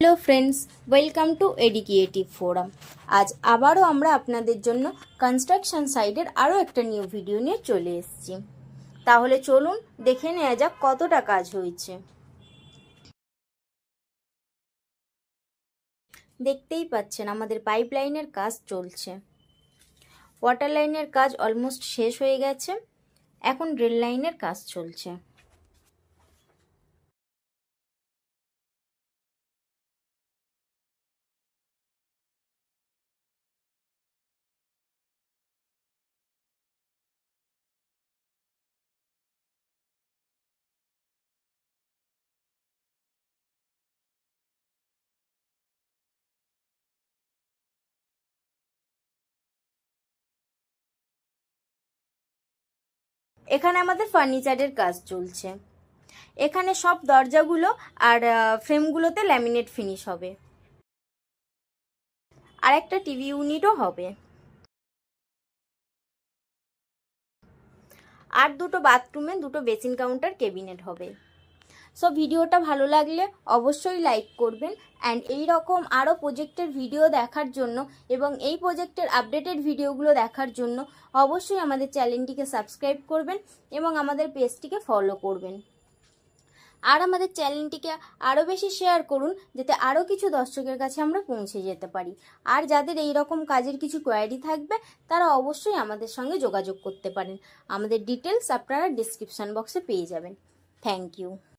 Hello friends, welcome to educative forum. আজ আবারও আমরা আপনাদের জন্য কনস্ট্রাকশন সাইটের আরও একটা নিউ ভিডিও নিয়ে চলে এসেছি। তাহলে চলুন দেখে নেওয়া যাক কতটা কাজ হয়েছে। দেখতেই পাচ্ছেন আমাদের পাইপলাইনের কাজ চলছে। ওয়াটার লাইনের কাজ অলমোস্ট শেষ হয়ে গেছে, এখন রেল লাইনের কাজ চলছে। এখানে আমাদের ফার্নিচারের কাজ চলছে। এখানে সব দরজাগুলো আর ফ্রেমগুলোতে ল্যামিনেট ফিনিশ হবে, আর একটা টিভি ইউনিটও হবে, আর দুটো বাথরুমে দুটো বেসিন কাউন্টার ক্যাবিনেট হবে। সো ভিডিওটা ভালো লাগলে অবশ্যই লাইক করবেন, অ্যান্ড এই রকম আরও প্রজেক্টের ভিডিও দেখার জন্য এবং এই প্রজেক্টের আপডেটেড ভিডিওগুলো দেখার জন্য অবশ্যই আমাদের চ্যানেলটিকে সাবস্ক্রাইব করবেন এবং আমাদের পেজটিকে ফলো করবেন। আর আমাদের চ্যানেলটিকে আরও বেশি শেয়ার করুন, যাতে আরও কিছু দর্শকের কাছে আমরা পৌঁছে যেতে পারি। আর যাদের এই রকম কাজের কিছু কোয়ারি থাকবে তারা অবশ্যই আমাদের সঙ্গে যোগাযোগ করতে পারেন। আমাদের ডিটেলস আপনারা ডিসক্রিপশান বক্সে পেয়ে যাবেন। Thank you.